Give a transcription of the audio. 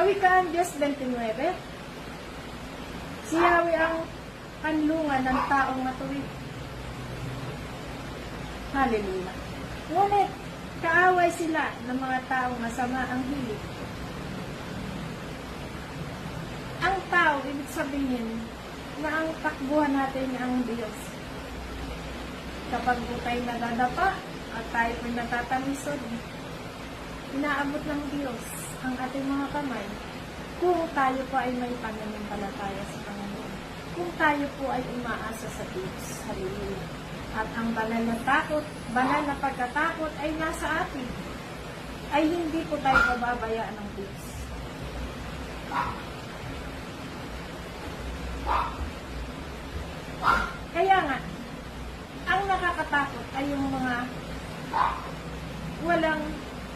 Kawikaan 10:29. Si Yahweh ang kanlungan ng taong matuwid. Hallelujah. Ngunit, kaaway sila ng mga taong masama ang hilig. Ang tao, ibig sabihin, na ang takbuhan natin ang Diyos. Kapag po tayo nadadapa at tayo po natatamisod, inaabot ng Diyos ang ating mga kamay kung tayo po ay may pananampalataya sa Panginoon. Kung tayo po ay umaasa sa Diyos. Hallelujah. At ang banal na takot, banal na pagkatakot ay nasa atin. Ay hindi po tayo pababayaan ng Diyos. Kaya nga, ang nakakatakot ay yung mga walang